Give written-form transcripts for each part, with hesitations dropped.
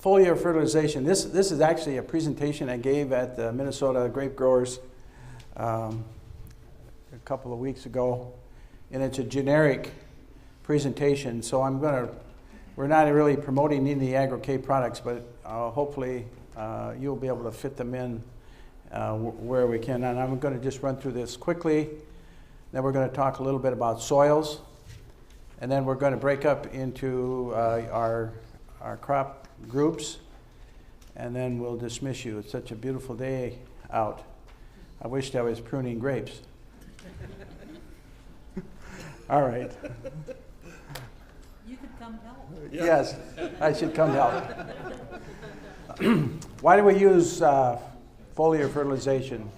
foliar fertilization. This is actually a presentation I gave at the Minnesota Grape Growers a couple of weeks ago, and it's a generic presentation. So we're not really promoting any of the Agro-K products, but hopefully you'll be able to fit them in where we can. And I'm going to just run through this quickly. Then we're going to talk a little bit about soils, and then we're going to break up into our crop groups, and then we'll dismiss you. It's such a beautiful day out. I wished I was pruning grapes. All right. You could come help. Yes, I should come help. Why do we use foliar fertilization?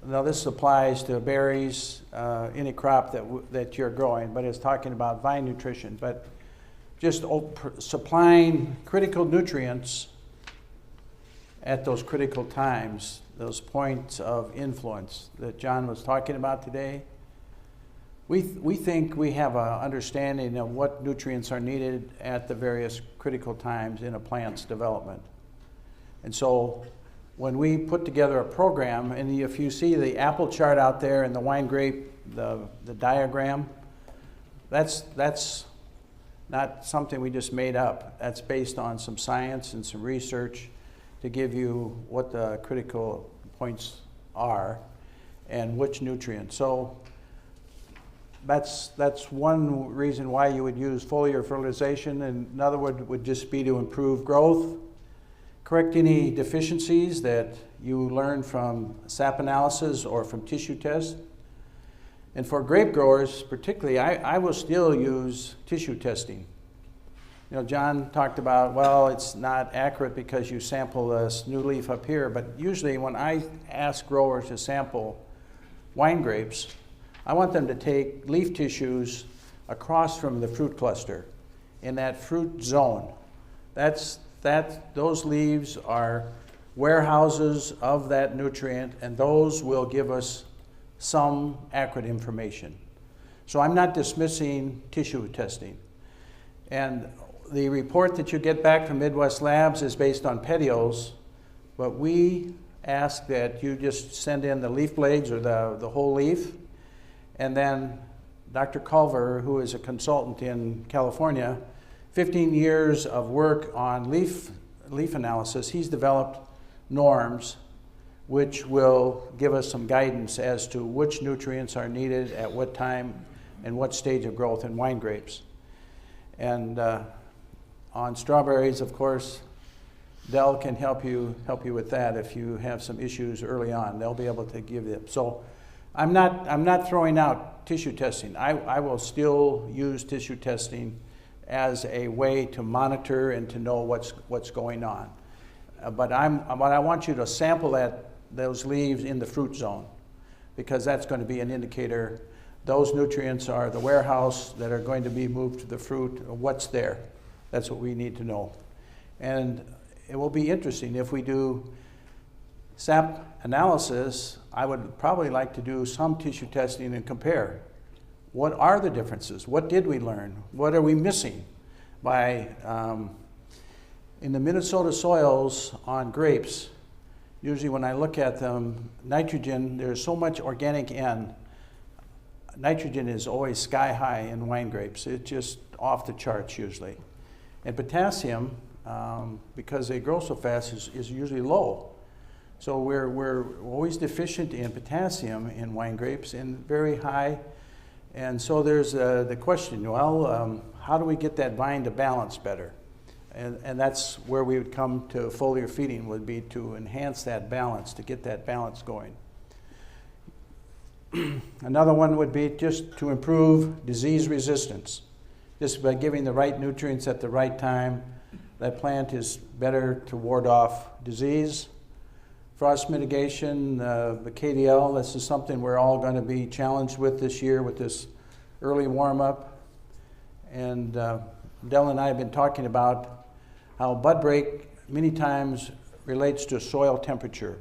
Now this applies to berries, any crop that you're growing, but it's talking about vine nutrition. But just supplying critical nutrients at those critical times, those points of influence that John was talking about today. We think we have an understanding of what nutrients are needed at the various critical times in a plant's development. And so when we put together a program, and if you see the apple chart out there and the wine grape, the diagram, that's not something we just made up. That's based on some science and some research to give you what the critical points are and which nutrients. So that's one reason why you would use foliar fertilization. And another would just be to improve growth, correct any deficiencies that you learn from sap analysis or from tissue tests. And for grape growers particularly, I will still use tissue testing. You know, John talked about, well, it's not accurate because you sample this new leaf up here, but usually when I ask growers to sample wine grapes, I want them to take leaf tissues across from the fruit cluster in that fruit zone. Those leaves are warehouses of that nutrient, and those will give us some accurate information. So I'm not dismissing tissue testing. And the report that you get back from Midwest Labs is based on petioles, but we ask that you just send in the leaf blades or the whole leaf. And then Dr. Culver, who is a consultant in California, 15 years of work on leaf analysis, he's developed norms which will give us some guidance as to which nutrients are needed at what time and what stage of growth in wine grapes. And on strawberries, of course, Dell can help you with that if you have some issues early on. They'll be able to give them. So I'm not throwing out tissue testing. I will still use tissue testing as a way to monitor and to know what's going on. But I want you to sample those leaves in the fruit zone, because that's going to be an indicator. Those nutrients are the warehouse that are going to be moved to the fruit. What's there? That's what we need to know. And it will be interesting if we do sap analysis. I would probably like to do some tissue testing and compare. What are the differences? What did we learn? What are we missing? In the Minnesota soils on grapes, usually when I look at them, nitrogen, there's so much organic N. Nitrogen is always sky high in wine grapes. It's just off the charts usually. And potassium, because they grow so fast, is usually low. So we're always deficient in potassium in wine grapes and very high. And so there's the question, well, how do we get that vine to balance better? And that's where we would come to foliar feeding, would be to enhance that balance, to get that balance going. Another one would be just to improve disease resistance. Just by giving the right nutrients at the right time, that plant is better to ward off disease. Frost mitigation, the KDL, this is something we're all going to be challenged with this year with this early warm-up. And Dell and I have been talking about how bud break many times relates to soil temperature.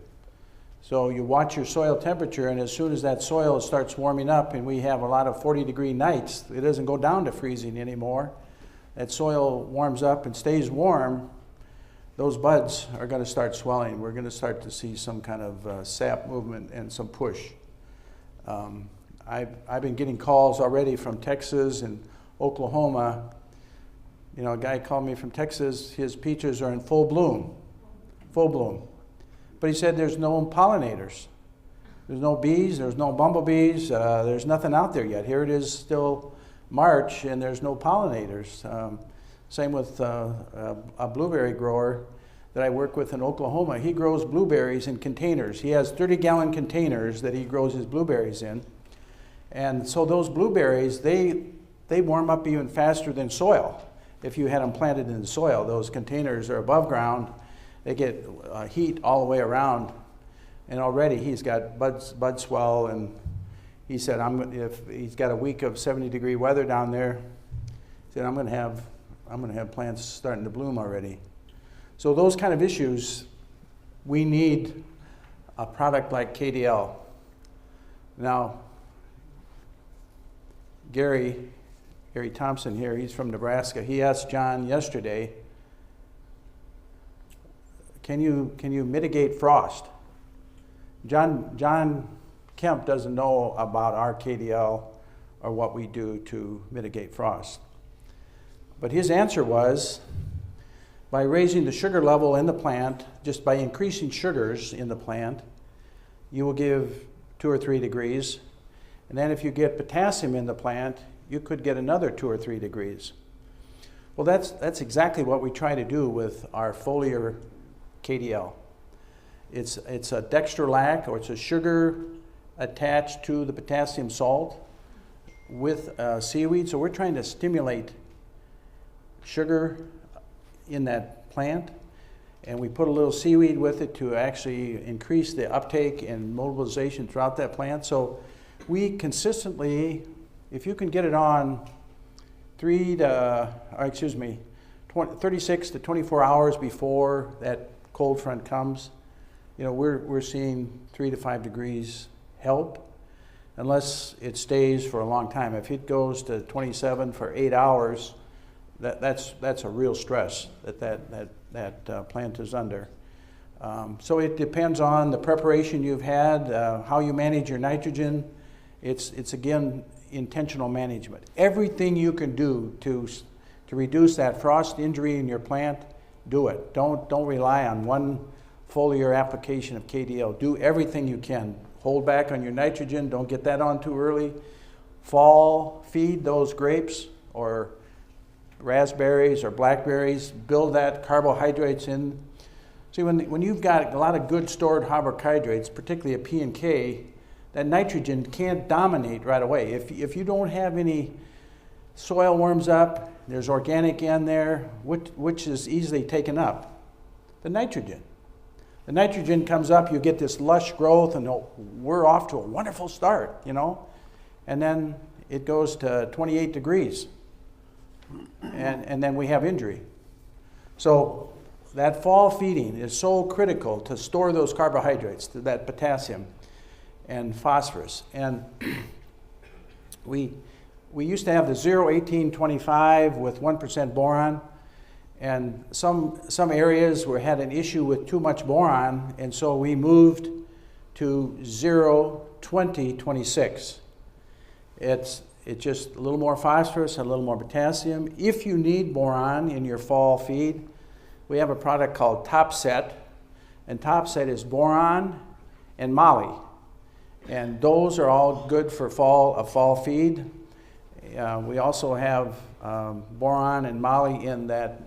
So you watch your soil temperature, and as soon as that soil starts warming up and we have a lot of 40-degree nights, it doesn't go down to freezing anymore. that soil warms up and stays warm, those buds are going to start swelling. We're going to start to see some kind of sap movement and some push. I've been getting calls already from Texas and Oklahoma. You know, a guy called me from Texas, his peaches are in full bloom. But he said there's no pollinators. There's no bees, there's no bumblebees, there's nothing out there yet. Here it is still March and there's no pollinators. Same with a blueberry grower that I work with in Oklahoma. He grows blueberries in containers. He has 30-gallon containers that he grows his blueberries in. And so those blueberries, they warm up even faster than soil. If you had them planted in the soil, those containers are above ground. They get heat all the way around. And already he's got bud swell, and he said, if he's got a week of 70-degree weather down there, he said, I'm going to have plants starting to bloom already. So those kind of issues, we need a product like KDL. Now, Gary Thompson here, he's from Nebraska. He asked John yesterday, can you mitigate frost? John Kemp doesn't know about our KDL or what we do to mitigate frost. But his answer was, by raising the sugar level in the plant, just by increasing sugars in the plant, you will give 2 or 3 degrees. And then if you get potassium in the plant, you could get another 2 or 3 degrees. Well, that's exactly what we try to do with our foliar KDL. It's a dextrolac, or it's a sugar attached to the potassium salt with seaweed. So we're trying to stimulate sugar in that plant, and we put a little seaweed with it to actually increase the uptake and mobilization throughout that plant. So we consistently, if you can get it on 36 to 24 hours before that cold front comes, you know, we're seeing 3 to 5 degrees help, unless it stays for a long time. If it goes to 27 for 8 hours, that's a real stress that plant is under. So it depends on the preparation you've had, how you manage your nitrogen. It's again intentional management. Everything you can do to reduce that frost injury in your plant, do it. Don't rely on one foliar application of KDL. Do everything you can. Hold back on your nitrogen. Don't get that on too early. Fall feed those grapes or raspberries or blackberries. Build that carbohydrates in. See, when you've got a lot of good stored carbohydrates, particularly a P and K, that nitrogen can't dominate right away. If you don't have any soil warms up, there's organic in there, which is easily taken up? The nitrogen. The nitrogen comes up, you get this lush growth, and we're off to a wonderful start, you know? And then it goes to 28 degrees, and then we have injury. So that fall feeding is so critical to store those carbohydrates, to that potassium and phosphorus. And we used to have the 0-18-25 with 1% boron, and some areas had an issue with too much boron, and so we moved to 0-20-26. It's just a little more phosphorus and a little more potassium. If you need boron in your fall feed, we have a product called Topset, and Topset is boron and moly, and those are all good for a fall feed. We also have boron and moly in that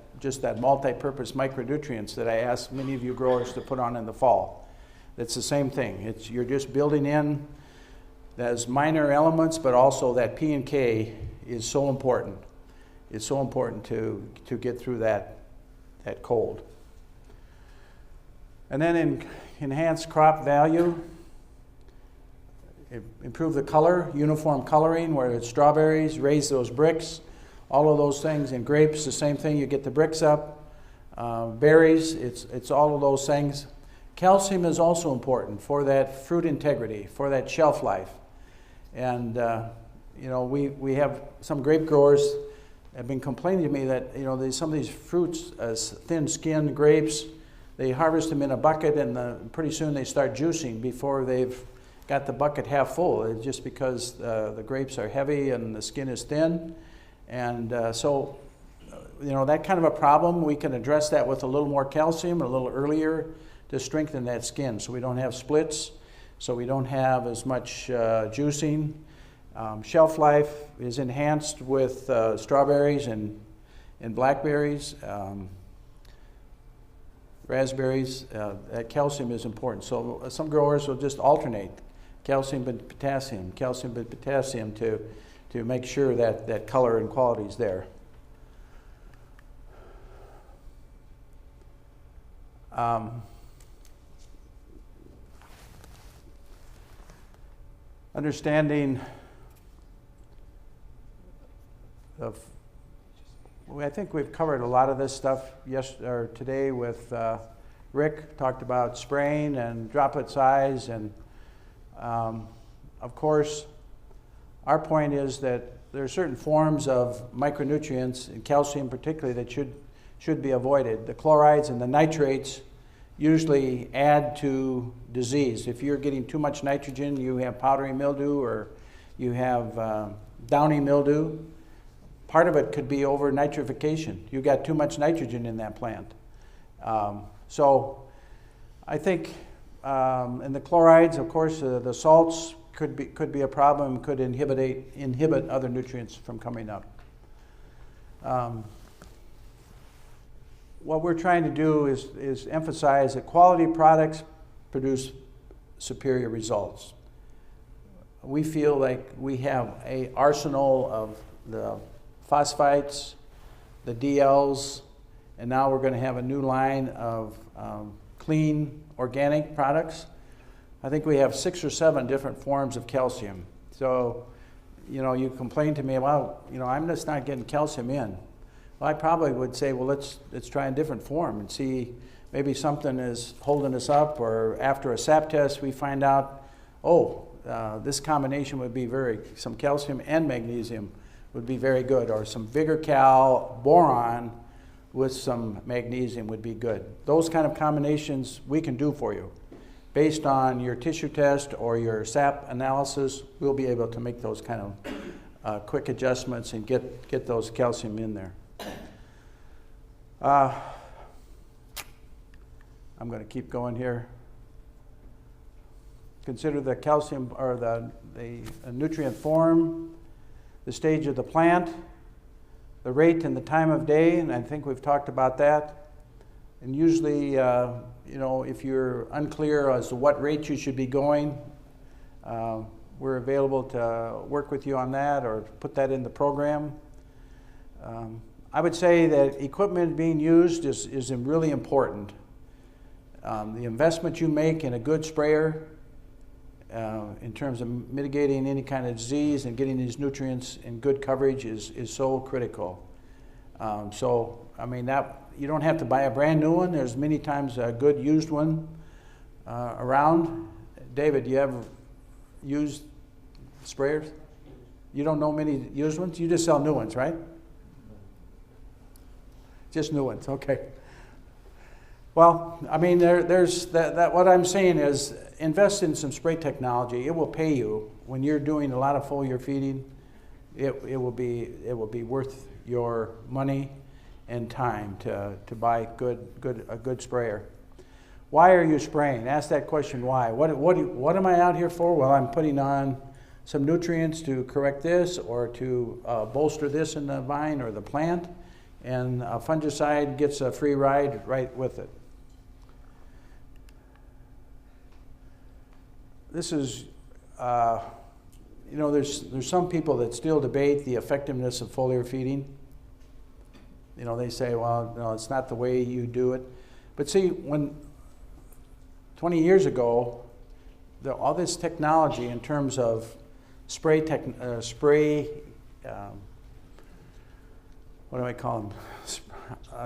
multi-purpose micronutrients that I ask many of you growers to put on in the fall. It's the same thing. You're just building in those minor elements, but also that P and K is so important. It's so important to get through that cold. And then enhance crop value. Improve the color, uniform coloring, where it's strawberries, raise those bricks, all of those things. In grapes, the same thing, you get the bricks up. Berries, it's all of those things. Calcium is also important for that fruit integrity, for that shelf life. And we have some grape growers have been complaining to me that, you know, some of these fruits, thin-skinned grapes, they harvest them in a bucket and pretty soon they start juicing before they've got the bucket half full. It's just because the grapes are heavy and the skin is thin. And so, you know, that kind of a problem, we can address that with a little more calcium a little earlier to strengthen that skin so we don't have splits, so we don't have as much juicing. Shelf life is enhanced with strawberries and blackberries, raspberries. That calcium is important. So some growers will just alternate calcium and potassium to make sure that that color and quality is there. Understanding of, I think we've covered a lot of this stuff today with Rick. Talked about spraying and droplet size, and of course our point is that there are certain forms of micronutrients, and calcium particularly, that should be avoided. The chlorides and the nitrates usually add to disease. If you're getting too much nitrogen, you have powdery mildew or you have downy mildew. Part of it could be over nitrification. You got too much nitrogen in that plant. So I think, and the chlorides, of course, the salts could be a problem, could inhibit other nutrients from coming up. What we're trying to do is emphasize that quality products produce superior results. We feel like we have an arsenal of the phosphites, the DLs, and now we're going to have a new line of clean organic products. I think we have 6 or 7 different forms of calcium. So, you know, you complain to me, well, you know, I'm just not getting calcium in. Well, I probably would say, well, let's try a different form and see, maybe something is holding us up, or after a SAP test we find out, oh, this combination would be some calcium and magnesium would be very good, or some Vigor Cal boron with some magnesium would be good. Those kind of combinations we can do for you. Based on your tissue test or your SAP analysis, we'll be able to make those kind of quick adjustments and get those calcium in there. I'm going to keep going here. Consider the calcium, or the nutrient form, the stage of the plant, the rate and the time of day, and I think we've talked about that. And usually, you know, if you're unclear as to what rate you should be going, we're available to work with you on that or put that in the program. I would say that equipment being used is really important. The investment you make in a good sprayer, in terms of mitigating any kind of disease and getting these nutrients in good coverage is so critical. So, I mean, that you don't have to buy a brand new one. There's many times a good used one around. David, do you have used sprayers? You don't know many used ones? You just sell new ones, right? Just new ones, okay. Well, I mean, there's that. What I'm saying is, invest in some spray technology. It will pay you when you're doing a lot of foliar feeding. It will be worth your money and time to buy a good sprayer. Why are you spraying? Ask that question. Why? What am I out here for? Well, I'm putting on some nutrients to correct this, or to bolster this in the vine or the plant, and a fungicide gets a free ride right with it. This is, you know, there's some people that still debate the effectiveness of foliar feeding. You know, they say, well, no, it's not the way you do it. But see, when 20 years ago, all this technology in terms of spray, what do I call them?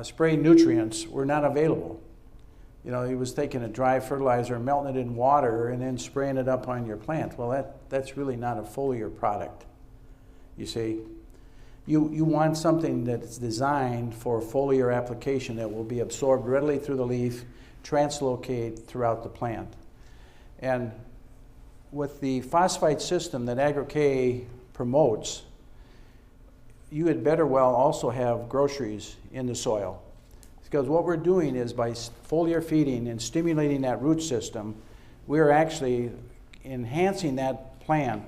Spray nutrients were not available. You know, he was taking a dry fertilizer, melting it in water, and then spraying it up on your plant. Well, that's really not a foliar product, you see. You want something that's designed for foliar application that will be absorbed readily through the leaf, translocate throughout the plant. And with the phosphite system that Agro-K promotes, you had better well also have groceries in the soil. Because what we're doing is by foliar feeding and stimulating that root system, we're actually enhancing that plant,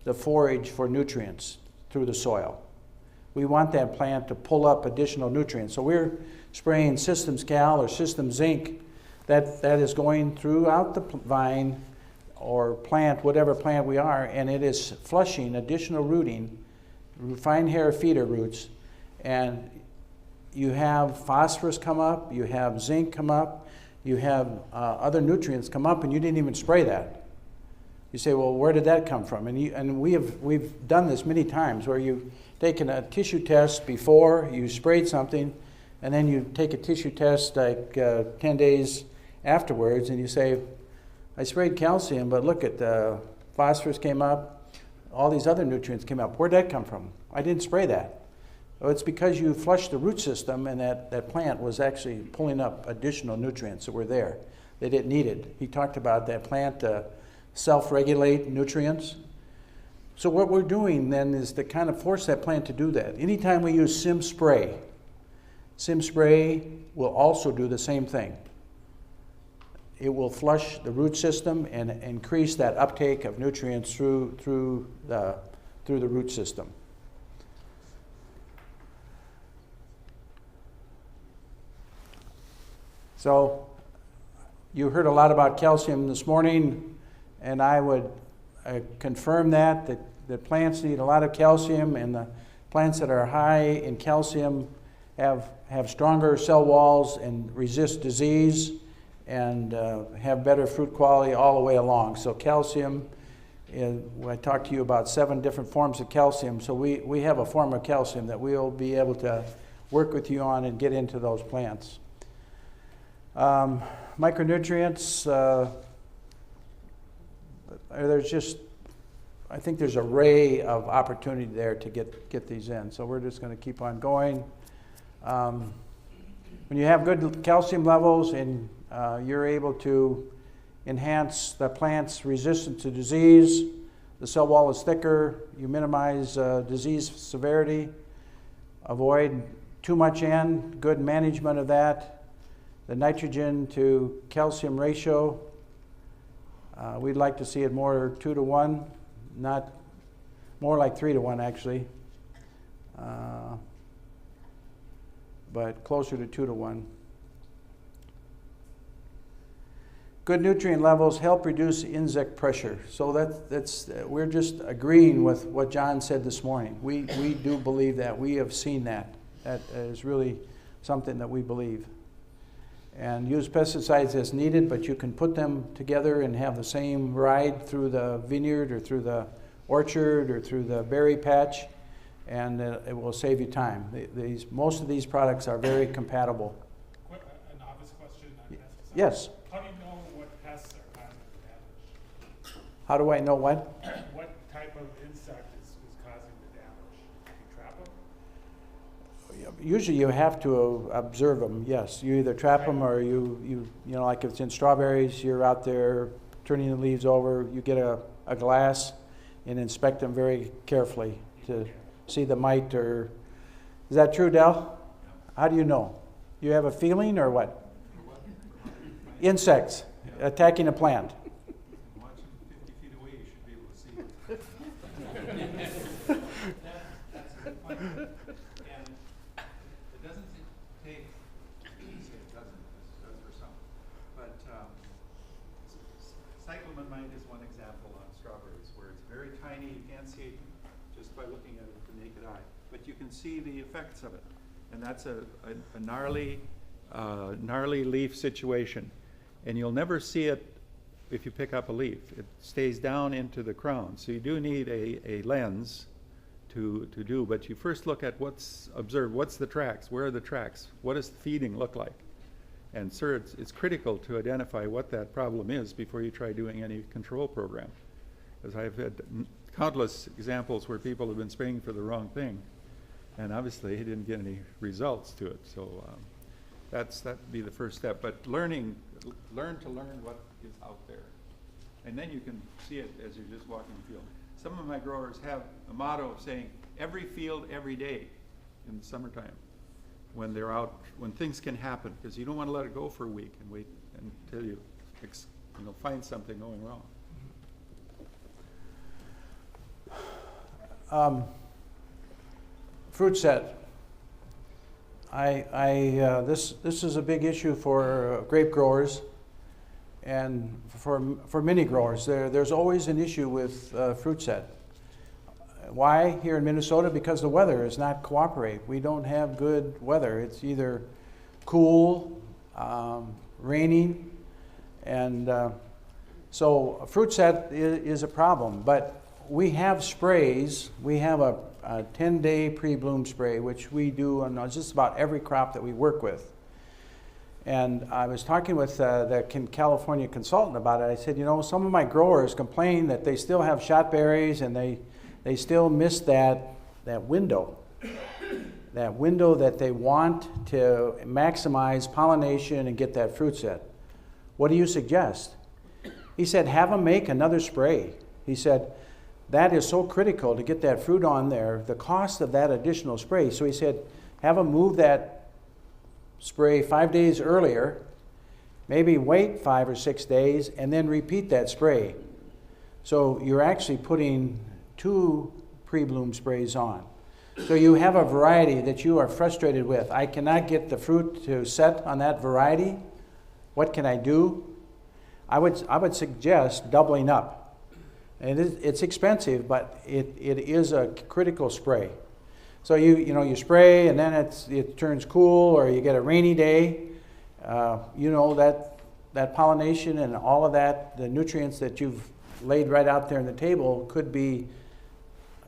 the forage for nutrients through the soil. We want that plant to pull up additional nutrients. So we're spraying Systems Cal or Systems Zinc that is going throughout the vine or plant, whatever plant we are, and it is flushing additional rooting, fine hair feeder roots, and you have phosphorus come up, you have zinc come up, you have other nutrients come up, and you didn't even spray that. You say, well, where did that come from? And we've done this many times where you've taken a tissue test before you sprayed something, and then you take a tissue test like 10 days afterwards, and you say, I sprayed calcium, but look at the phosphorus came up, all these other nutrients came up. Where'd that come from? I didn't spray that. Well, it's because you flushed the root system, and that plant was actually pulling up additional nutrients that were there that it needed. He talked about that plant self-regulate nutrients. So what we're doing then is to kind of force that plant to do that. Anytime we use Sim Spray will also do the same thing. It will flush the root system and increase that uptake of nutrients through the root system. So you heard a lot about calcium this morning, and I would confirm that plants need a lot of calcium, and the plants that are high in calcium have stronger cell walls and resist disease and have better fruit quality all the way along. So calcium, I talked to you about 7 different forms of calcium, so we have a form of calcium that we'll be able to work with you on and get into those plants. Micronutrients, I think there's an array of opportunity there to get these in. So we're just going to keep on going. When you have good calcium levels and you're able to enhance the plant's resistance to disease, the cell wall is thicker, you minimize disease severity, avoid too much N, good management of that. The nitrogen to calcium ratio, we'd like to see it more 2 to 1, not more like 3 to 1 actually, but closer to 2 to 1. Good nutrient levels help reduce insect pressure. So that's we're just agreeing with what John said this morning. We do believe that. We have seen that. That is really something that we believe. And use pesticides as needed, but you can put them together and have the same ride through the vineyard or through the orchard or through the berry patch, and it will save you time. Most of these products are very compatible. A novice question on pesticides. Yes. How do you know what pests are causing the damage? How do I know what? What type of insect is causing the damage? Do you trap them? Usually you have to observe them, yes. You either trap them or you know, like if it's in strawberries, you're out there turning the leaves over, you get a glass and inspect them very carefully to see the mite or... Is that true, Del? How do you know? You have a feeling or what? Insects attacking a plant. Watch them 50 feet away, you should be able to see it. That's a good point. And it doesn't take, say it doesn't, it does for some, but cyclamine is one example on strawberries where it's very tiny, you can't see it just by looking at it with the naked eye, but you can see the effects of it. And that's a gnarly leaf situation. And you'll never see it if you pick up a leaf. It stays down into the crown. So you do need a lens to do, but you first look at observe what's the tracks, where are the tracks, what does the feeding look like? And sir, it's critical to identify what that problem is before you try doing any control program. Because I've had countless examples where people have been spraying for the wrong thing And obviously, he didn't get any results to it. So that'd be the first step. But learn to learn what is out there. And then you can see it as you're just walking the field. Some of my growers have a motto of saying, every field, every day in the summertime when they're out, when things can happen, because you don't want to let it go for a week and wait until you find something going wrong. Fruit set. This is a big issue for grape growers and for many growers. There's always an issue with fruit set. Why here in Minnesota? Because the weather does not cooperate. We don't have good weather. It's either cool, raining, and so fruit set is a problem. But we have sprays. We have a 10-day pre-bloom spray, which we do on just about every crop that we work with. And I was talking with the California consultant about it. I said, some of my growers complain that they still have shot berries and they still miss that window that they want to maximize pollination and get that fruit set. What do you suggest? He said, have them make another spray. He said, that is so critical to get that fruit on there, the cost of that additional spray. So he said, have them move that spray 5 days earlier, maybe wait 5 or 6 days, and then repeat that spray. So you're actually putting 2 pre-bloom sprays on. So you have a variety that you are frustrated with. I cannot get the fruit to set on that variety. What can I do? I would suggest doubling up. And it's expensive, but it is a critical spray. So you spray and then it turns cool, or you get a rainy day. That pollination and all of that, the nutrients that you've laid right out there on the table could be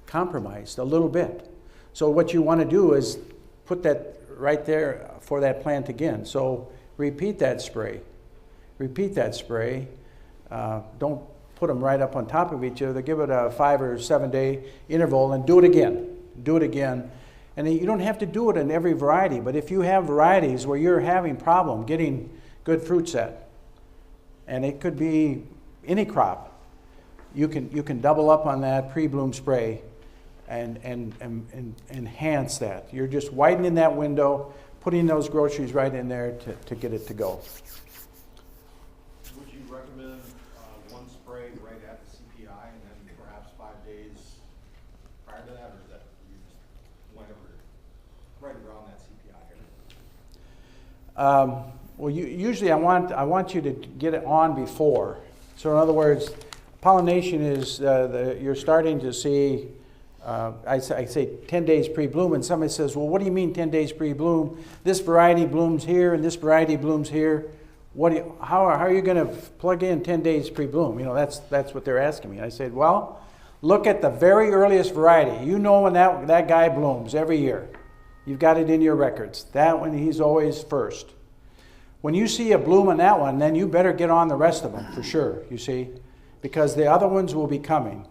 compromised a little bit. So what you want to do is put that right there for that plant again. So repeat that spray. Don't put them right up on top of each other. Give it a 5 or 7 day interval and do it again. And you don't have to do it in every variety, but if you have varieties where you're having problem getting good fruit set, and it could be any crop, you can double up on that pre-bloom spray and enhance that. You're just widening that window, putting those groceries right in there to get it to go. Would you recommend one spray right at the CPI and then perhaps 5 days prior to that, or is that you just whenever, right around that CPI? Well, usually I want you to get it on before. So in other words, pollination is you're starting to see. I say 10 days pre-bloom, and somebody says, "Well, what do you mean 10 days pre-bloom? This variety blooms here, and this variety blooms here. How are you going to plug in 10 days pre-bloom?" That's what they're asking me. I said, "Well, look at the very earliest variety. You know when that guy blooms every year. You've got it in your records. That one, he's always first. When you see a bloom on that one, then you better get on the rest of them for sure, you see, because the other ones will be coming.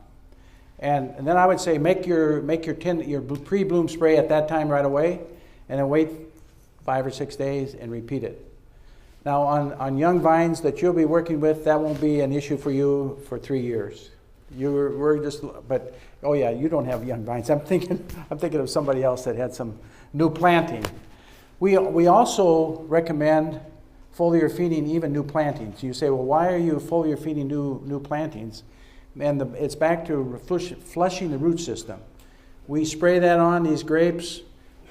And then I would say make your pre-bloom spray at that time right away, and then wait 5 or 6 days and repeat it. Now on young vines that you'll be working with, that won't be an issue for you for 3 years. You don't have young vines. I'm thinking of somebody else that had some new planting. We also recommend foliar feeding even new plantings. You say, well, why are you foliar feeding new plantings? And it's back to flushing the root system. We spray that on these grapes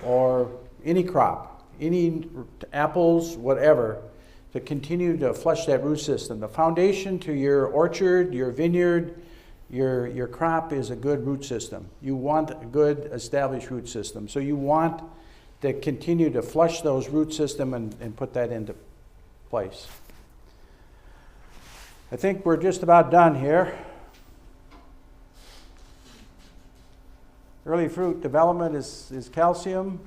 or any crop, any apples, whatever, to continue to flush that root system. The foundation to your orchard, your vineyard, your crop is a good root system. You want a good established root system. So you want to continue to flush those root system and put that into place. I think we're just about done here. Early fruit development is calcium,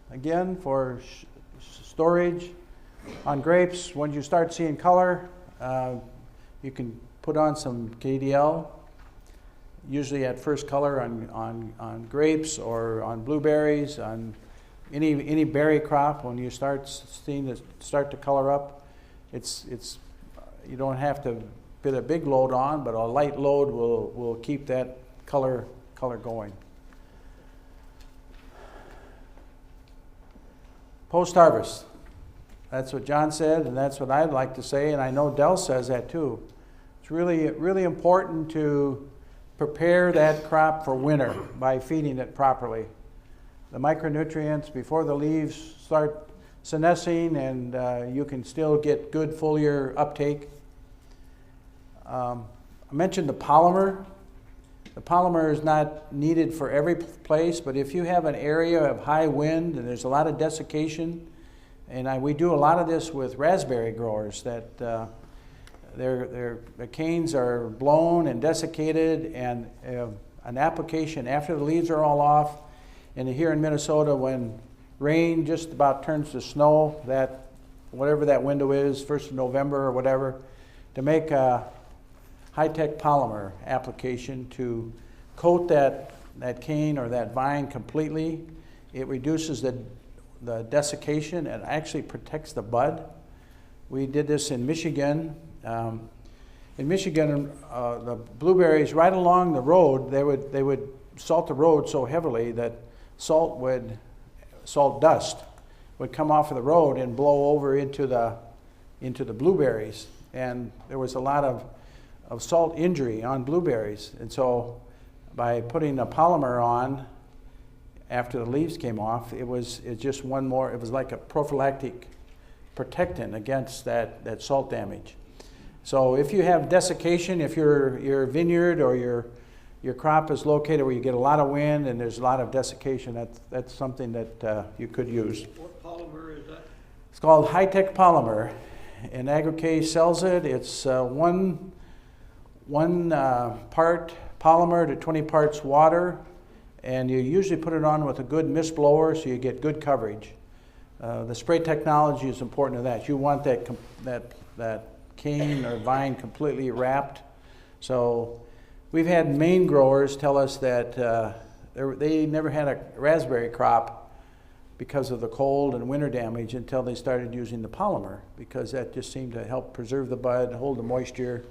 again, for storage. On grapes, when you start seeing color, you can put on some KDL. usually at first color on grapes or on blueberries, on any berry crop. When you start seeing it start to color up, it's you don't have to put a big load on, but a light load will keep that color going. Post-harvest. That's what John said, and that's what I'd like to say, and I know Del says that too. It's really important to prepare that crop for winter by feeding it properly. The micronutrients before the leaves start senescing, and you can still get good foliar uptake. I mentioned the polymer. The polymer is not needed for every place, but if you have an area of high wind and there's a lot of desiccation, and we do a lot of this with raspberry growers, that the canes are blown and desiccated, and an application after the leaves are all off, and here in Minnesota when rain just about turns to snow, that whatever that window is, 1st of November or whatever, to make a high-tech polymer application to coat that cane or that vine completely. It reduces the desiccation and actually protects the bud. We did this in Michigan. In Michigan, the blueberries right along the road, they would salt the road so heavily that salt dust would come off of the road and blow over into the blueberries, and there was a lot of salt injury on blueberries. And so by putting a polymer on after the leaves came off, it was like a prophylactic protectant against that salt damage. So if you have desiccation, if your vineyard or your crop is located where you get a lot of wind and there's a lot of desiccation, that's something that you could use. What polymer is that? It's called high-tech polymer, and Agro-K sells it. It's one part polymer to 20 parts water, and you usually put it on with a good mist blower so you get good coverage. The spray technology is important to that. You want that cane or vine completely wrapped. So we've had Maine growers tell us that they never had a raspberry crop because of the cold and winter damage until they started using the polymer, because that just seemed to help preserve the bud, hold the moisture,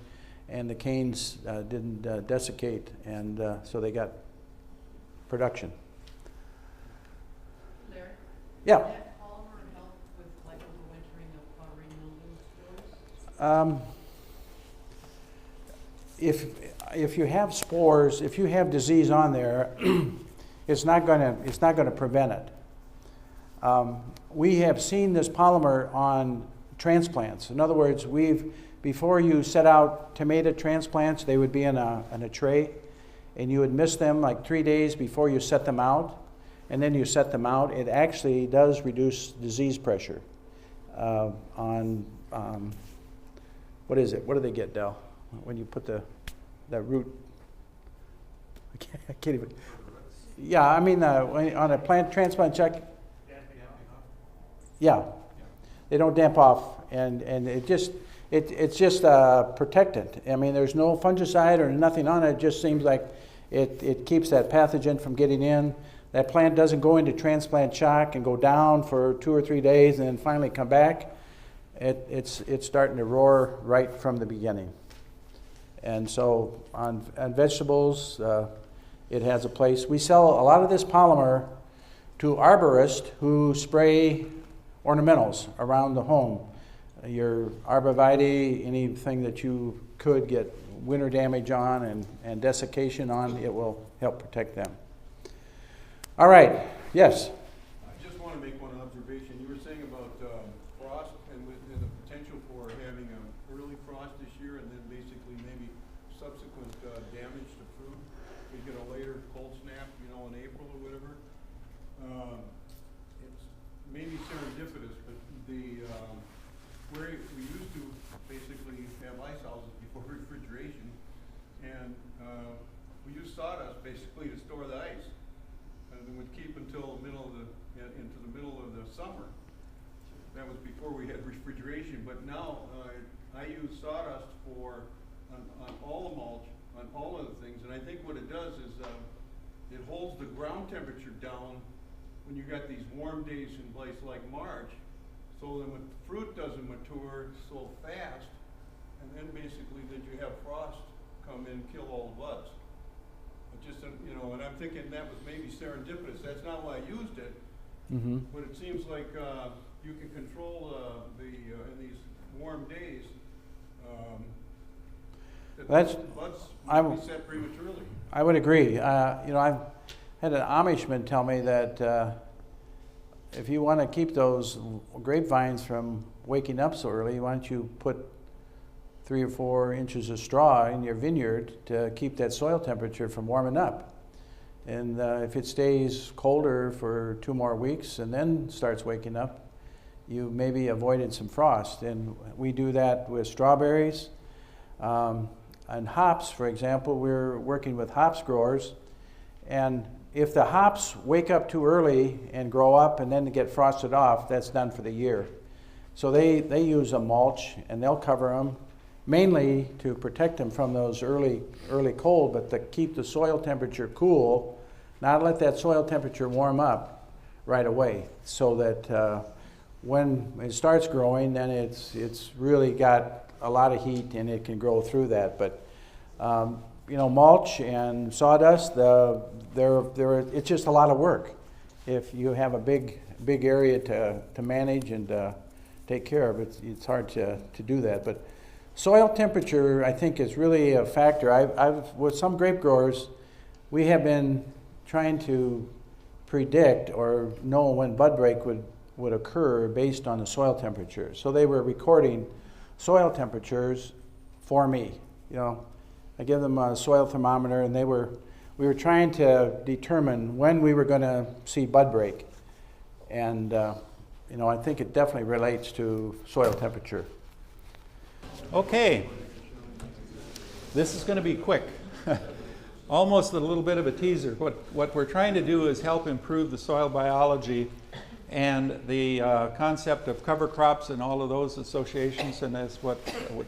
and the canes didn't desiccate, and so they got production. Larry? Yeah. Does that polymer help with like overwintering of powdery mildew spores? If you have spores, if you have disease on there, it's not going to prevent it. We have seen this polymer on transplants. In other words, before you set out tomato transplants, they would be in a tray, and you would mist them like 3 days before you set them out, and then you set them out. It actually does reduce disease pressure on what is it? What do they get, Del, when you put that root? I can't even. Yeah, I mean on a plant transplant check. Yeah, they don't damp off, and it's just a protectant. I mean, there's no fungicide or nothing on it. It just seems like it keeps that pathogen from getting in. That plant doesn't go into transplant shock and go down for 2 or 3 days and then finally come back. It's starting to roar right from the beginning. And so on vegetables, it has a place. We sell a lot of this polymer to arborists who spray ornamentals around the home. Your arborvitae, anything that you could get winter damage on and desiccation on, it will help protect them. All right, yes? I just want to make one observation. You were saying about frost and the potential for having an early frost this year and then basically maybe subsequent damage to fruit. You get a later cold snap, in April or whatever. It's maybe serendipitous, but where we used to basically have ice houses before refrigeration, and we used sawdust basically to store the ice, and it would keep until into the middle of the summer. That was before we had refrigeration, but now I use sawdust on all the mulch on all of the things, and I think what it does is it holds the ground temperature down when you got these warm days in place like March, so the fruit doesn't mature so fast, and then basically that you have frost come in and kill all the buds. But just, you know, and I'm thinking that was maybe serendipitous. That's not why I used it, but it seems like you can control in these warm days, That's- the buds I'm- might be set prematurely. I would agree. You know, I've had an Amishman tell me that if you want to keep those grapevines from waking up so early, why don't you put 3 or 4 inches of straw in your vineyard to keep that soil temperature from warming up. And if it stays colder for 2 more weeks and then starts waking up, you maybe avoided some frost. And we do that with strawberries. And hops, for example, we're working with hops growers. And if the hops wake up too early and grow up and then get frosted off, that's done for the year. So they use a mulch, and they'll cover them mainly to protect them from those early cold, but to keep the soil temperature cool, not let that soil temperature warm up right away, so that when it starts growing, then it's really got a lot of heat and it can grow through that. But you know, mulch and sawdust, it's just a lot of work if you have a big area to manage and take care of. It's hard to do that. But soil temperature, I think, is really a factor. I've with some grape growers, we have been trying to predict or know when bud break would occur based on the soil temperature. So they were recording soil temperatures for me. You know, I give them a soil thermometer, and we were trying to determine when we were going to see bud break. And you know, I think it definitely relates to soil temperature. Okay, this is going to be quick. Almost a little bit of a teaser. What we're trying to do is help improve the soil biology and the concept of cover crops and all of those associations. And that's what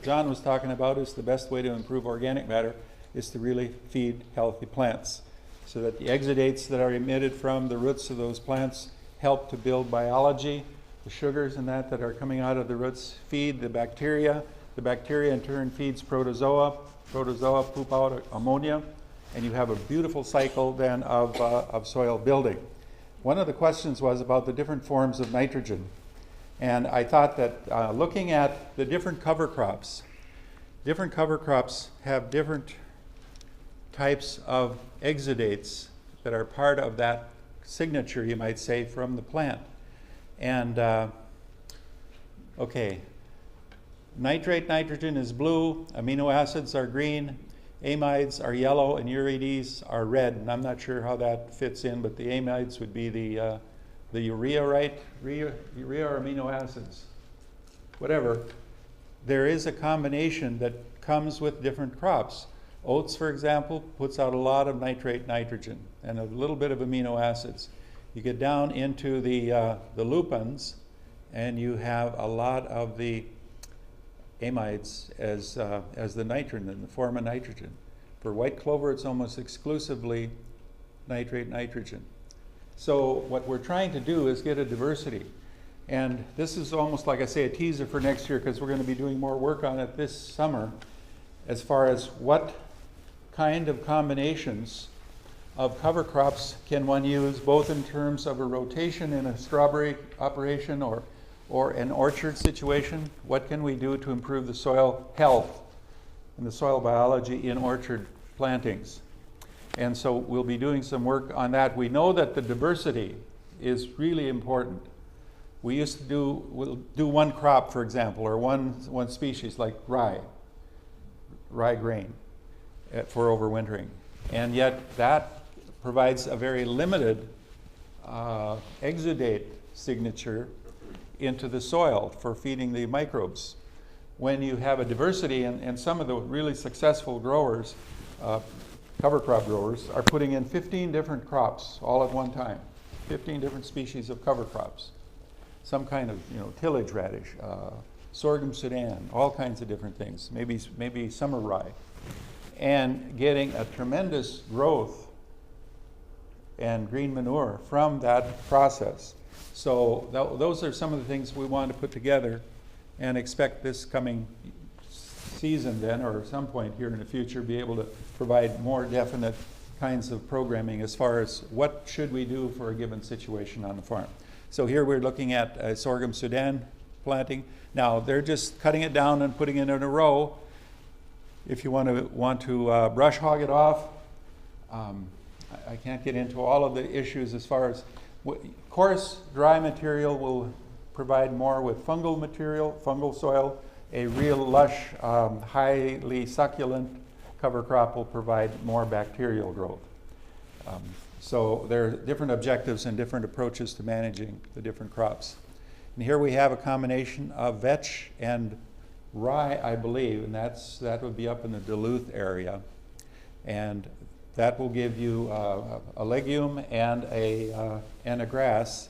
John was talking about, is the best way to improve organic matter is to really feed healthy plants, so that the exudates that are emitted from the roots of those plants help to build biology. The sugars and that are coming out of the roots feed the bacteria. The bacteria in turn feeds protozoa. Protozoa poop out ammonia, and you have a beautiful cycle then of soil building. One of the questions was about the different forms of nitrogen. And I thought that looking at the different cover crops have different types of exudates that are part of that signature, you might say, from the plant. And okay, nitrate nitrogen is blue, amino acids are green, amides are yellow, and urides are red. And I'm not sure how that fits in, but the amides would be the urea, right? Urea or amino acids, whatever. There is a combination that comes with different crops. Oats, for example, puts out a lot of nitrate nitrogen and a little bit of amino acids. You get down into the lupins, and you have a lot of the amides as the nitrogen, in the form of nitrogen. For white clover, it's almost exclusively nitrate nitrogen. So what we're trying to do is get a diversity. And this is almost, like I say, a teaser for next year, because we're going to be doing more work on it this summer, as far as what kind of combinations of cover crops can one use, both in terms of a rotation in a strawberry operation or an orchard situation. What can we do to improve the soil health and the soil biology in orchard plantings? And so we'll be doing some work on that. We know that the diversity is really important. We used to we'll do one crop, for example, or one species, like rye grain for overwintering. And yet that provides a very limited exudate signature into the soil for feeding the microbes. When you have a diversity, and some of the really successful growers, cover crop growers, are putting in 15 different crops all at one time, 15 different species of cover crops. Some kind of, tillage radish, sorghum Sudan, all kinds of different things, maybe summer rye. and getting a tremendous growth and green manure from that process. So those are some of the things we want to put together and expect this coming season then, or at some point here in the future, be able to provide more definite kinds of programming as far as what should we do for a given situation on the farm. So here we're looking at sorghum Sudan planting. Now they're just cutting it down and putting it in a row. If you want to brush hog it off, I can't get into all of the issues as far as coarse dry material will provide more with fungal material, fungal soil. A real lush, highly succulent cover crop will provide more bacterial growth. So there are different objectives and different approaches to managing the different crops. And here we have a combination of vetch and rye, I believe, and that would be up in the Duluth area. And that will give you a legume and a grass.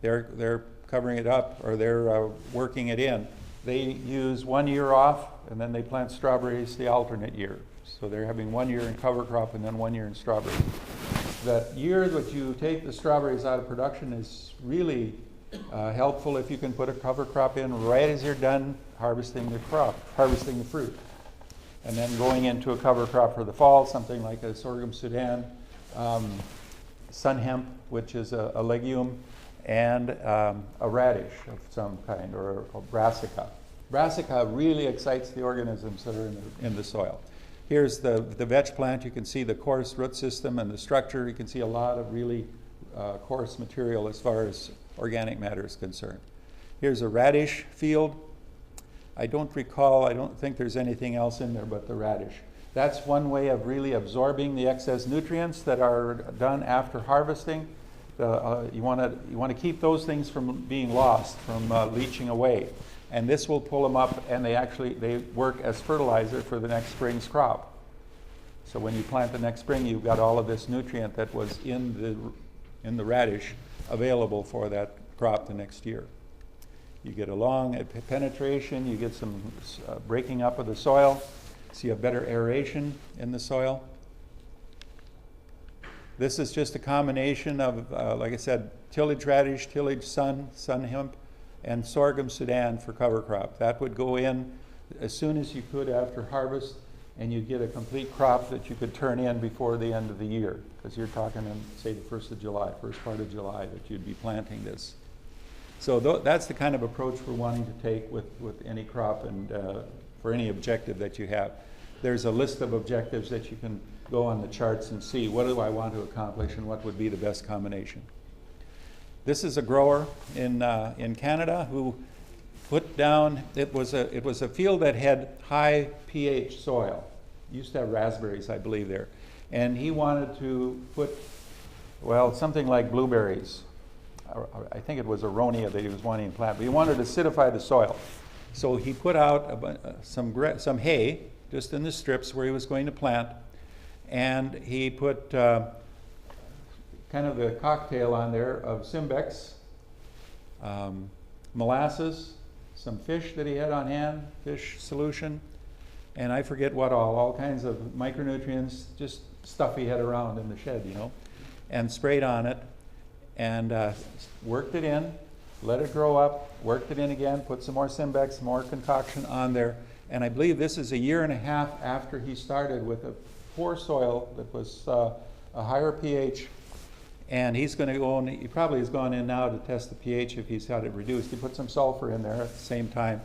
They're covering it up, or they're working it in. They use 1 year off, and then they plant strawberries the alternate year. So they're having 1 year in cover crop and then 1 year in strawberries. That year that you take the strawberries out of production is really helpful if you can put a cover crop in right as you're done harvesting the fruit. And then going into a cover crop for the fall, something like a sorghum Sudan, sun hemp, which is a legume, and a radish of some kind, or a brassica. Brassica really excites the organisms that are in the soil. Here's the vetch plant. You can see the coarse root system and the structure. You can see a lot of really coarse material as far as organic matter is concerned. Here's a radish field. I don't think there's anything else in there but the radish. That's one way of really absorbing the excess nutrients that are done after harvesting. You want to keep those things from being lost, from leaching away. And this will pull them up, and they work as fertilizer for the next spring's crop. So when you plant the next spring, you've got all of this nutrient that was in the radish available for that crop the next year. You get a long penetration, you get some breaking up of the soil, so you have better aeration in the soil. This is just a combination of, like I said, tillage radish, tillage sun hemp, and sorghum Sudan for cover crop. That would go in as soon as you could after harvest, and you'd get a complete crop that you could turn in before the end of the year, because you're talking in, say, the first part of July, that you'd be planting this. So that's the kind of approach we're wanting to take with any crop and for any objective that you have. There's a list of objectives that you can go on the charts and see what do I want to accomplish and what would be the best combination. This is a grower in Canada who put down, it was a field that had high pH soil. Used to have raspberries, I believe, there. And he wanted to put, well, something like blueberries. I think it was aronia that he was wanting to plant, but he wanted to acidify the soil. So he put out some hay just in the strips where he was going to plant, and he put kind of the cocktail on there of Simbex, molasses, some fish that he had on hand, fish solution, and I forget what all kinds of micronutrients, just stuff he had around in the shed, and sprayed on it. And worked it in, let it grow up, worked it in again, put some more Simbex, more concoction on there. And I believe this is 1.5 years after he started with a poor soil that was a higher pH. And he's going to go, and he probably has gone in now to test the pH if he's had it reduced. He put some sulfur in there at the same time.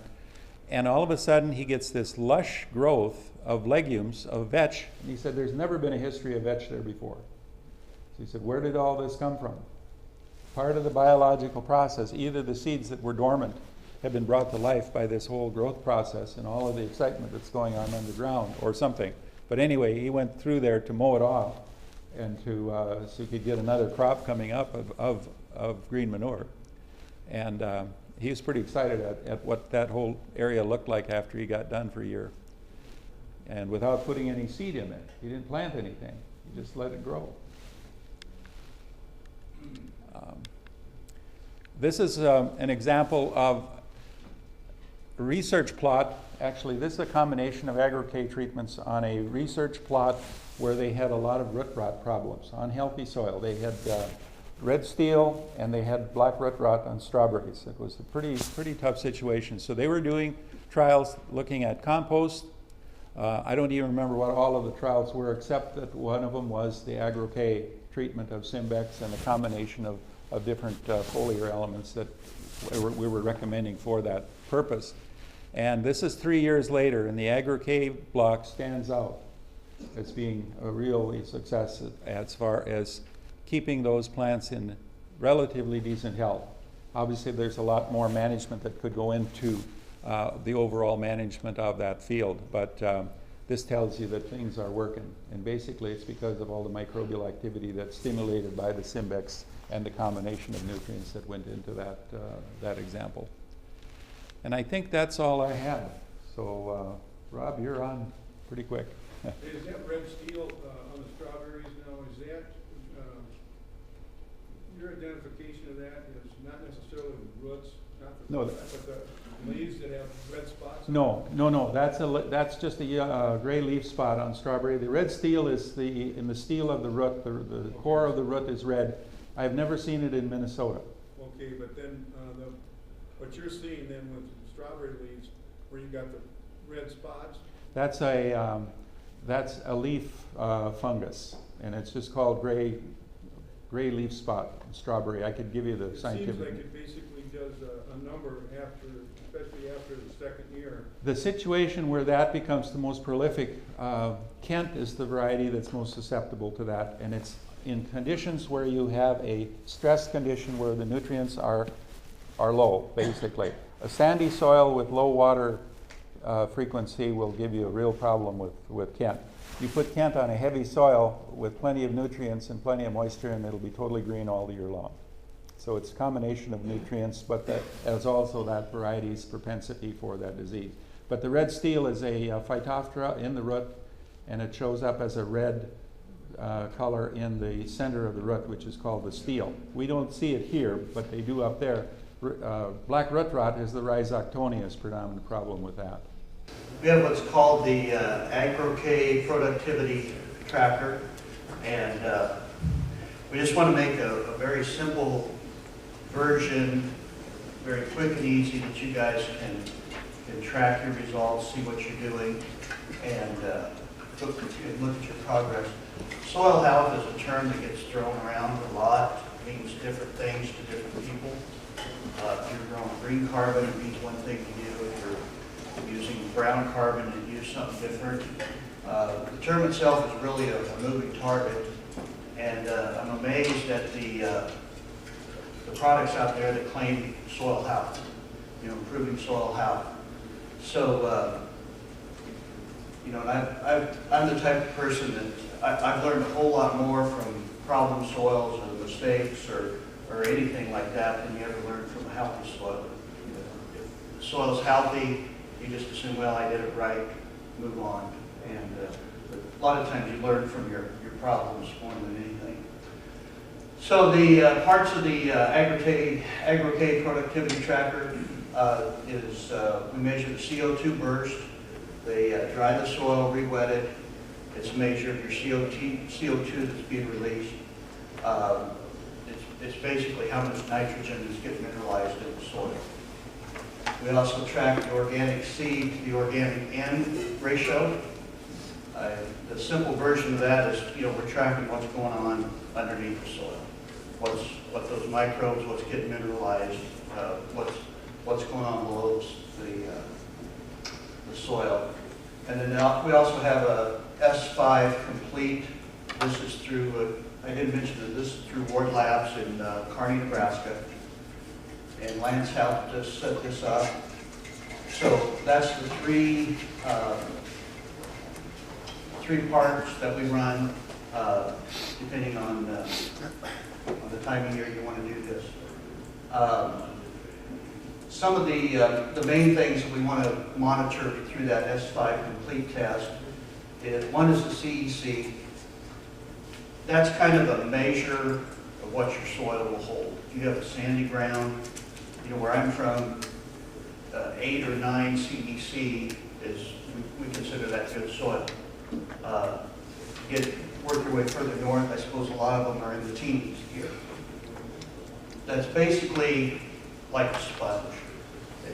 And all of a sudden he gets this lush growth of legumes, of vetch. And he said there's never been a history of vetch there before. So he said, where did all this come from? Part of the biological process, either the seeds that were dormant have been brought to life by this whole growth process and all of the excitement that's going on underground, or something. But anyway, he went through there to mow it off and so he could get another crop coming up of green manure. And he was pretty excited at what that whole area looked like after he got done for a year. And without putting any seed in it. He didn't plant anything. He just let it grow. This is an example of a research plot Actually, this is a combination of Agro-K treatments on a research plot where they had a lot of root rot problems on healthy soil. They had red steel and they had black root rot on strawberries. It was a pretty tough situation. So they were doing trials looking at compost. I don't even remember what all of the trials were, except that one of them was the Agro-K treatment of Simbex and a combination of different foliar elements that we were recommending for that purpose. And this is 3 years later, and the Agro-K block stands out as being a real success as far as keeping those plants in relatively decent health. Obviously, there's a lot more management that could go into the overall management of that field, but this tells you that things are working. And basically, it's because of all the microbial activity that's stimulated by the Simbex and the combination of nutrients that went into that example. And I think that's all I have. So, Rob, you're on pretty quick. Is that red steel on the strawberries now, is that, your identification of that is not necessarily the roots, not the, No, but the leaves that have red spots? No. That's just a gray leaf spot on strawberry. The red steel is in the steel of the root. The core of the root is red. I've never seen it in Minnesota. Okay, but then what you're seeing then with strawberry leaves, where you got the red spots? That's a leaf fungus, and it's just called gray leaf spot strawberry. I could give you the scientific. It seems like it basically does a number after, especially after the second year. The situation where that becomes the most prolific, Kent is the variety that's most susceptible to that, and it's in conditions where you have a stress condition where the nutrients are low, basically. A sandy soil with low water frequency will give you a real problem with Kent. You put Kent on a heavy soil with plenty of nutrients and plenty of moisture, and it'll be totally green all year long. So it's a combination of nutrients, but there's also that variety's propensity for that disease. But the red steel is a Phytophthora in the root, and it shows up as a red color in the center of the root, which is called the steel. We don't see it here, but they do up there. Black root rot is the Rhizoctonia's predominant problem with that. We have what's called the Agro-K productivity tracker, and we just want to make a very simple version, very quick and easy, that you guys can track your results, see what you're doing, and look at your progress. Soil health is a term that gets thrown around a lot. It means different things to different people. If you're growing green carbon, it means one thing to you. If you're using brown carbon, it means something different. The term itself is really a moving target, and I'm amazed at the products out there that claim soil health, improving soil health. So, and I'm the type of person that I've learned a whole lot more from problem soils or mistakes or anything like that than you ever learn from a healthy soil. If the soil's healthy, you just assume, well, I did it right, move on. And a lot of times you learn from your problems more than anything. So the parts of the Agro-K productivity tracker is we measure the CO2 burst. They dry the soil, re-wet it. It's a measure of your CO2 that's being released. It's basically how much nitrogen is getting mineralized in the soil. We also track the organic seed to the organic N ratio. The simple version of that is, we're tracking what's going on underneath the soil. What those microbes, what's getting mineralized, what's going on below the soil. And then we also have a S5 complete. This is through, I didn't mention that this is through Ward Labs in Kearney, Nebraska. And Lance helped us set this up. So that's the three parts that we run, depending on the time of year you want to do this. Some of the main things that we want to monitor through that S5 complete test is, one is the CEC. That's kind of a measure of what your soil will hold. If you have a sandy ground, where I'm from, 8 or 9 CEC is, we consider that good soil. Work your way further north, I suppose a lot of them are in the teens here. That's basically like a sponge.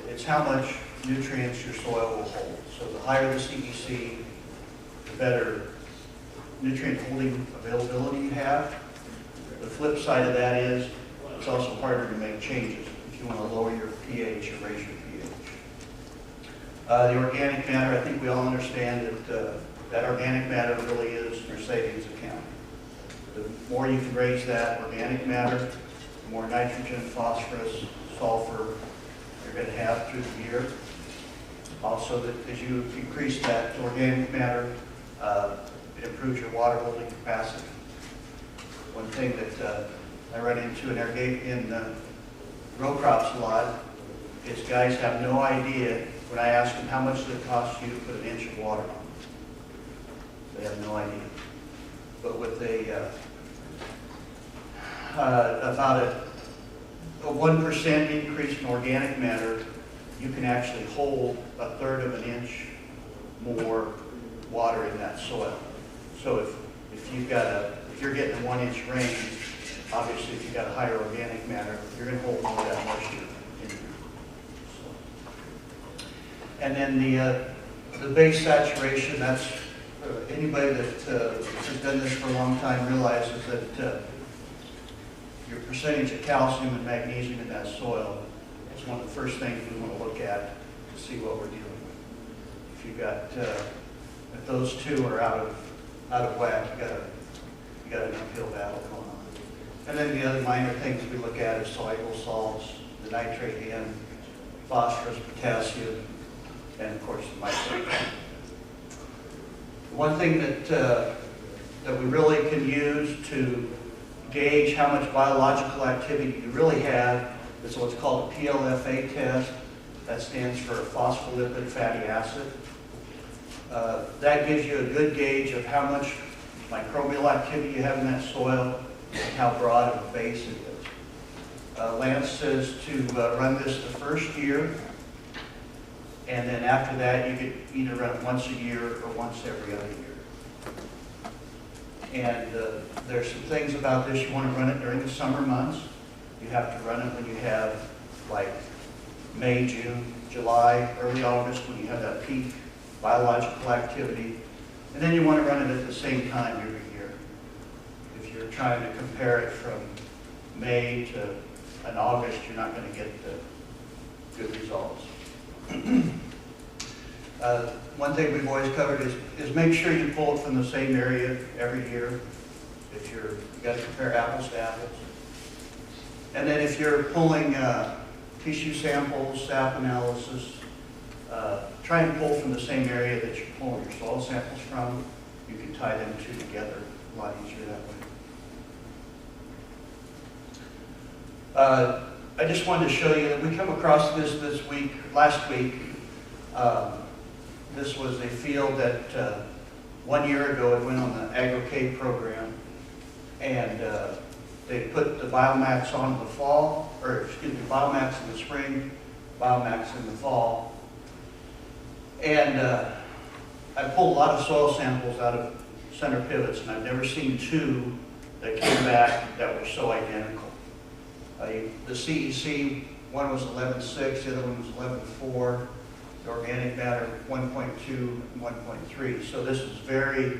It's how much nutrients your soil will hold. So the higher the CEC, the better nutrient holding availability you have. The flip side of that is it's also harder to make changes if you want to lower your pH or raise your pH. The organic matter, I think we all understand that that organic matter really is your savings account. The more you can raise that organic matter, the more nitrogen, phosphorus, sulfur you're going to have through the year. Also, that as you increase that organic matter, it improves your water holding capacity. One thing that I run into in row crops a lot is guys have no idea when I ask them how much does it cost you to put an inch of water on. They have no idea. But with about a 1% increase in organic matter, you can actually hold 1/3 of an inch more water in that soil. So if you're getting a 1-inch range, obviously if you've got a higher organic matter, you're going to hold more of that moisture in there. So. And then the base saturation, that's anybody that has done this for a long time realizes that your percentage of calcium and magnesium in that soil is one of the first things we want to look at to see what we're dealing with. If you've got, if those two are out of whack, you got an uphill battle going on. And then the other minor things we look at is soluble salts, the nitrate in, phosphorus, potassium, and of course the micronutrients. One thing that we really can use to gauge how much biological activity you really have is what's called a PLFA test. That stands for phospholipid fatty acid. That gives you a good gauge of how much microbial activity you have in that soil and how broad of a base it is. Lance says to run this the first year, and then after that you could either run it once a year or once every other year. And there's some things about this. You want to run it during the summer months. You have to run it when you have like May, June, July, early August, when you have that peak biological activity. And then you want to run it at the same time every year. If you're trying to compare it from May to an August, you're not going to get the good results. One thing we've always covered is make sure you pull it from the same area every year. If you got to compare apples to apples. And then if you're pulling tissue samples, sap analysis, try and pull from the same area that you're pulling your soil samples from. You can tie them two together a lot easier that way. I just wanted to show you that we come across this last week. This was a field that 1 year ago it went on the Agro-K program, and they put the biomax on in the fall, or excuse me, biomax in the spring, biomax in the fall. And I pulled a lot of soil samples out of center pivots, and I've never seen two that came back that were so identical. The CEC, one was 11.6, the other one was 11.4. The organic matter 1.2 and 1.3. So this is very,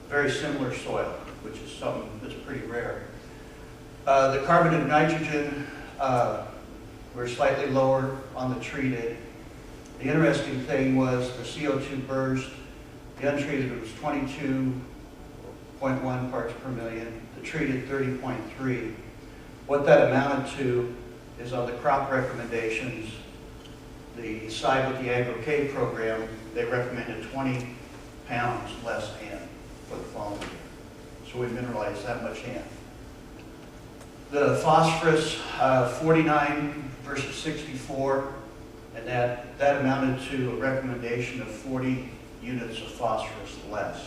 very similar soil, which is something that's pretty rare. The carbon and nitrogen were slightly lower on the treated. The interesting thing was the CO2 burst. The untreated was 22.1 parts per million. The treated 30.3. What that amounted to is on the crop recommendations, the side with the Agro-K program, they recommended 20 pounds less N for the following year. So we mineralized that much N. The phosphorus, 49 versus 64, and that amounted to a recommendation of 40 units of phosphorus less.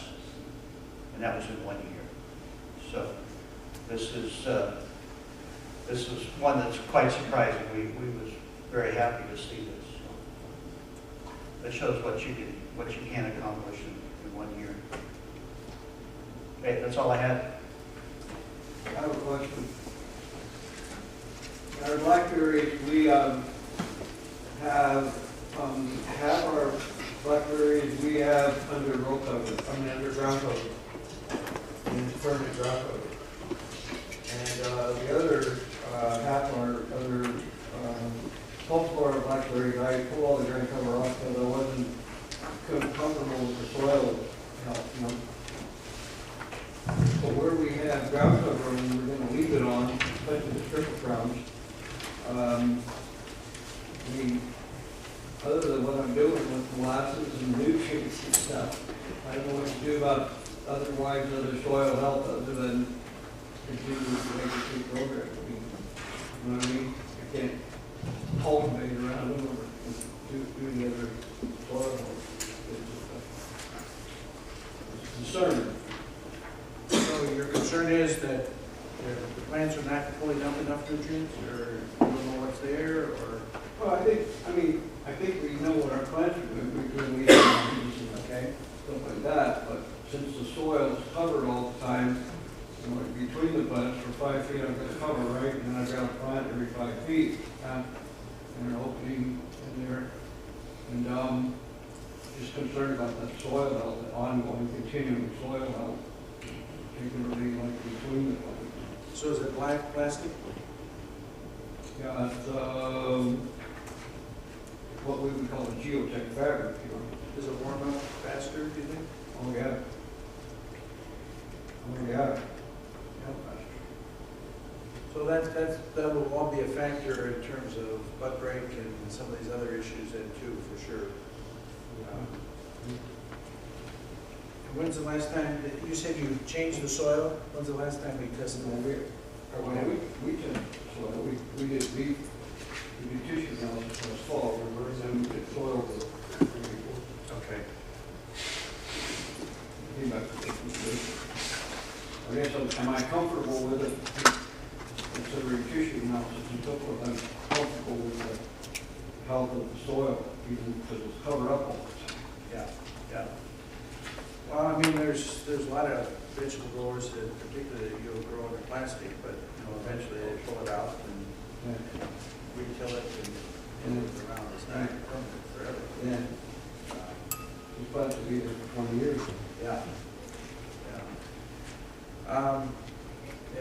And that was in 1 year. So this is one that's quite surprising. We was very happy to see this. that shows what you can accomplish in 1 year. Okay, that's all I had. I have a question. Our blackberries, we have half our blackberries we have under row cover, under ground cover, in permanent ground cover. And the other half are under cultivar blackberries. I pulled all the ground cover off because I wasn't comfortable with the soil health, you know. But where we have ground cover and we're going to leave it on, especially the strip grounds, other than what I'm doing with molasses and nutrients and stuff, I don't know what to do about otherwise other soil health other than continue with the Agro-K program. I mean, you know what I mean? I can't cultivate around them or do the other soil health. It's concerning. So your concern is that the plants are not pulling up enough nutrients, or you don't know what's there, or? Well, I think we know what our plants are doing. We're doing weed and Okay. stuff like that, but since the soil is covered all the time, you know, between the plants for 5 feet, I've got to cover, right? And then I've got to plant every 5 feet, and an opening in there. And just concerned about that soil health, the ongoing, continuing soil health, particularly like between the plants. So is it black plastic? Yeah, it's what we would call a geotech fabric, you know. Does it warm up faster, do you think? Oh, yeah. Oh, yeah. So that will all be a factor in terms of bud break and some of these other issues then too, for sure. When's the last time, you said you changed the soil? When's the last time we tested that? We did soil, we did tissue analysis last fall, and then we did soil work. Okay. I guess, am I comfortable with it, considering tissue analysis and so forth? I'm comfortable with the health of the soil, even because it's covered up all the time. Yeah, yeah. Well, I mean, there's a lot of vegetable growers that particularly you'll grow under plastic, but you know, eventually they pull it out and retill it and move it around. It's not permanent forever. Yeah. It's supposed to be there for 20 years. Yeah. Yeah.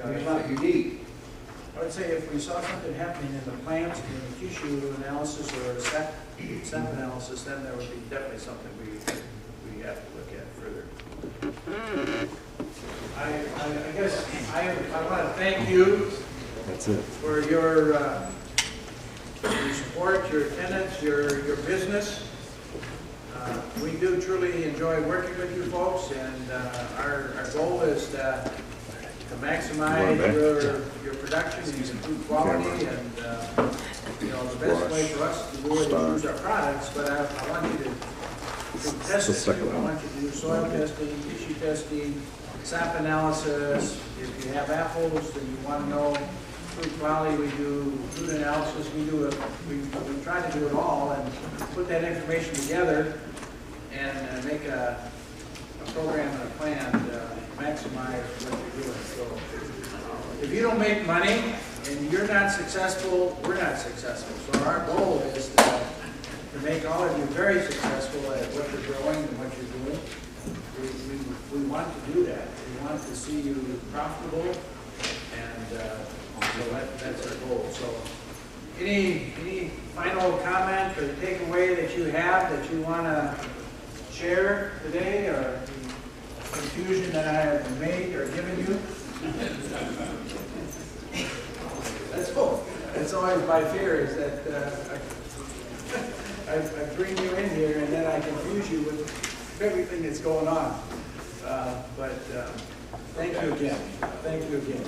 It's not unique. I would say if we saw something happening in the plants, in the tissue analysis or a sap analysis, then there would be definitely something we have to look at further. I guess I want to thank you. That's it. For your support, your attendance, your business. We do truly enjoy working with you folks, and our goal is to maximize your production and improve quality, and you know, the best way for us to do it is use our products, but I want you to test it too. I want you to do soil testing, tissue testing, sap analysis. If you have apples and you want to know fruit quality, we do food analysis. We try to do it all and put that information together and make a program and a plan to maximize what you're doing. So if you don't make money and you're not successful, we're not successful. So our goal is to make all of you very successful at what you're growing and what you're doing. We want to do that. We want to see you profitable, and so that's our goal. So any final comment or takeaway that you have that you want to share today, or confusion that I have made or given you? That's cool. That's always my fear, is that I bring you in here and then I confuse you with everything that's going on. But thank you again. Thank you again.